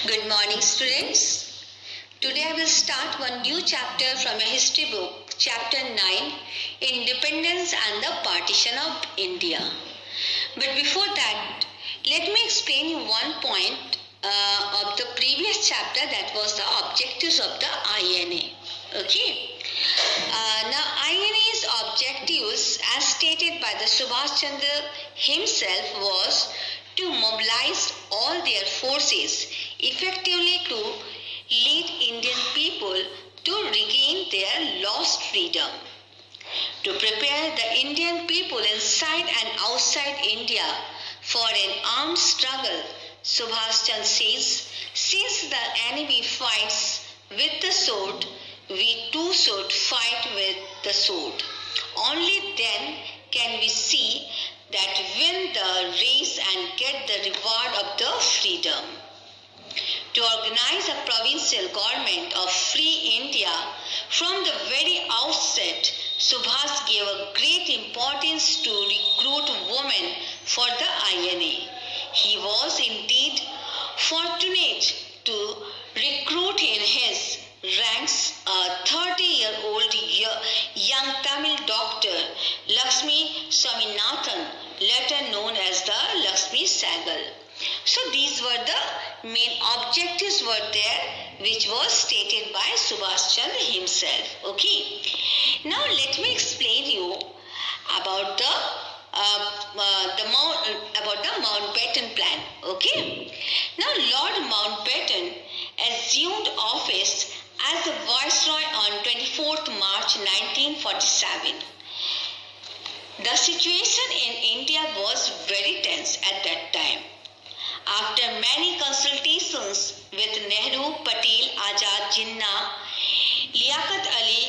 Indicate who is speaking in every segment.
Speaker 1: Good morning, students. Today I will start one new chapter from a history book, chapter 9, Independence and the Partition of India. But before that, let me explain you one point of the previous chapter, that was the objectives of the INA. Okay. Now INA's objectives, as stated by the Subhash Chandra himself, was to mobilize all their forces effectively to lead Indian people to regain their lost freedom. To prepare the Indian people inside and outside India for an armed struggle, Subhash Chandra says, since the enemy fights with the sword, we too should fight with the sword. Only then can we see that win the race and get the reward of the freedom. To organize a provincial government of free India from the very outset, Subhas gave a great importance to recruit women for the INA. He was indeed fortunate to recruit in his ranks a 30-year-old young Tamil doctor, Lakshmi Swaminathan, later known as the Lakshmi Sagal. So these were the main objectives were there, which was stated by Subhash Chandra himself. Okay. Now let me explain you about the Mountbatten plan. Okay. Now Lord Mountbatten assumed office as the Viceroy on 24th March 1947. The situation in India was very tense at that time. After many consultations with Nehru, Patel, Azad, Jinnah, Liaquat Ali,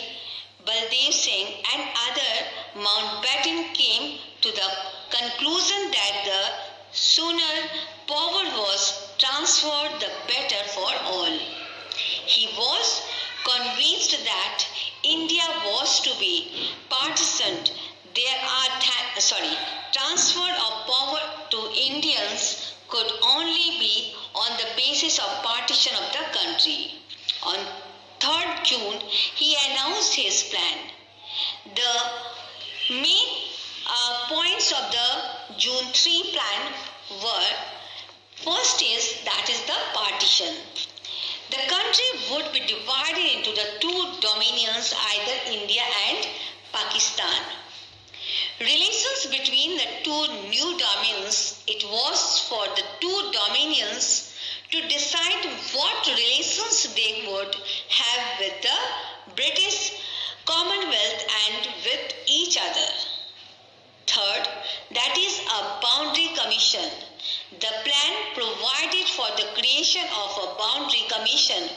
Speaker 1: Baldev Singh and other, Mountbatten came to the conclusion that the sooner power was transferred, the better for all. He was convinced that India was to be partitioned. Transfer of power to Indians could only be on the basis of partition of the country. On 3rd June, he announced his plan. The main points of the June 3 plan were, first is the partition. The country would be divided into the two dominions, either India and Pakistan. Relations between the two new dominions, it was for the two dominions to decide what relations they would have with the British Commonwealth and with each other. Third, that is a boundary commission. The plan provided for the creation of a boundary commission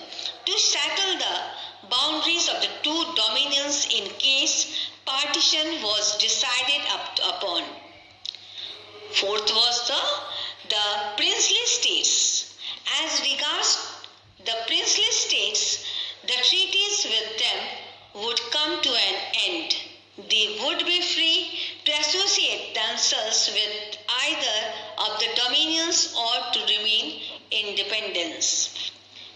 Speaker 1: to settle the boundaries of the two dominions in case partition was decided upon. Fourth was the princely states. As regards the princely states, the treaties with them would come to an end. They would be free to associate themselves with either of the dominions or to remain independent.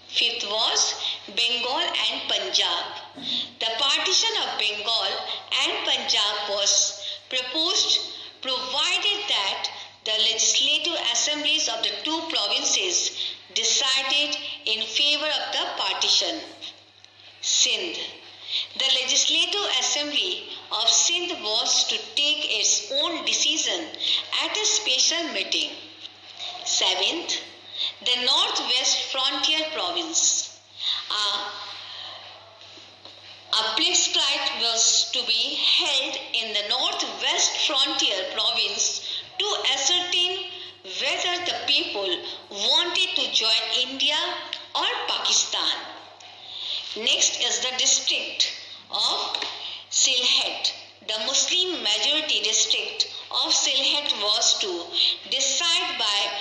Speaker 1: Fifth was Bengal and Punjab. The partition of Bengal and Punjab was proposed provided that the legislative assemblies of the two provinces decided in favor of the partition. Sindh. The legislative assembly of Sindh was to take its own decision at a special meeting. Seventh, the Northwest Frontier Province. A plebiscite was to be held in the Northwest Frontier Province to ascertain whether the people wanted to join India or Pakistan. Next is the district of Sylhet. The Muslim majority district of Sylhet was to decide by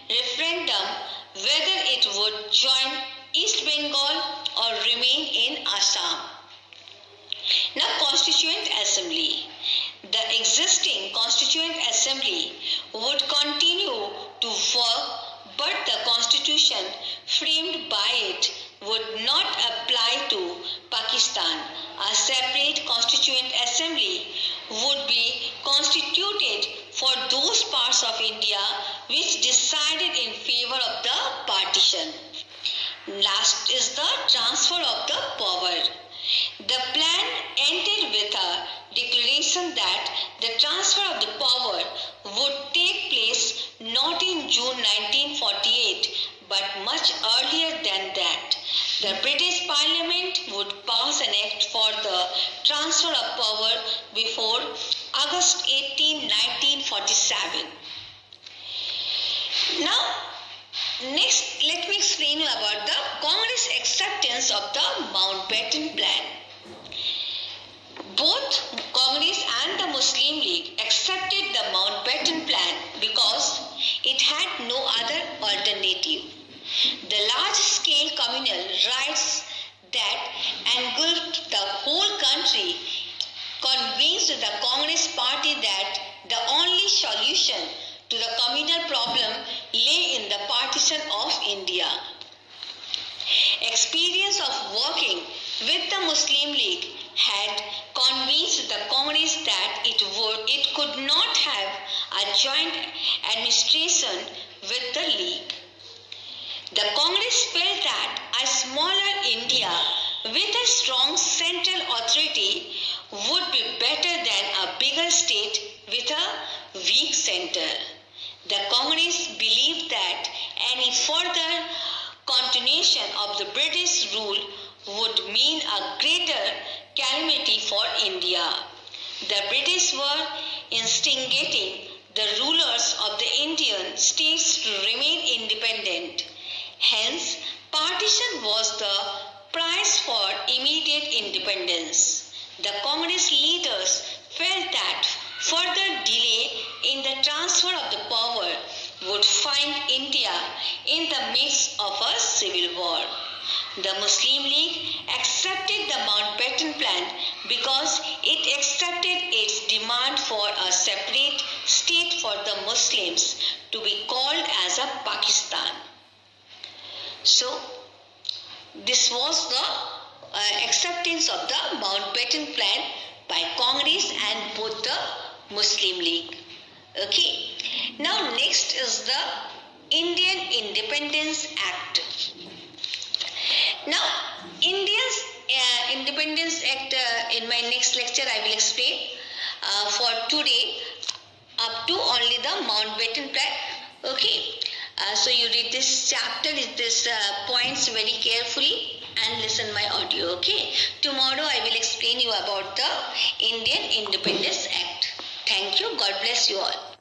Speaker 1: referendum whether it would join East Bengal or remain in Assam. Now, Constituent Assembly. The existing Constituent Assembly would continue to work but the constitution framed by it would not apply to Pakistan. A separate constituent assembly would be constituted for those parts of India which decided in favor of the partition. Last is the transfer of the power. The plan ended with a declaration that the transfer of the power would take place not in June 1948 but much earlier than that. The British Parliament would pass an act for the transfer of power before August 18, 1947. Now, next, let me explain you about the Congress acceptance of the Mountbatten Plan. Both Congress and the Muslim League accepted the Mountbatten Plan because it had no other alternative. The large-scale communal riots that engulfed the whole country convinced the Congress Party that the only solution to the communal problem lay in the partition of India. Experience of working with the Muslim League had convinced the Congress that it could not have a joint administration with the League. The Congress felt that a smaller India with a strong central authority would be better than a bigger state with a weak center. The Congress believed that any further continuation of the British rule would mean a greater calamity for India. The British were instigating the rulers of the Indian states to remain independent. Hence, partition was the price for immediate independence. The Congress leaders felt that further delay in the transfer of the power would find India in the midst of a civil war. The Muslim League accepted the Mountbatten Plan because it accepted its demand for a separate state for the Muslims to be called as a Pakistan. So, this was the acceptance of the Mountbatten Plan by Congress and both the Muslim League. Okay. Now next is the Indian Independence Act. Now, India's Independence Act, in my next lecture I will explain. For today, up to only the Mountbatten Plan. Okay. So you read this chapter, this points very carefully and listen my audio. Okay. Tomorrow I will explain you about the Indian Independence Act. Thank you. God bless you all.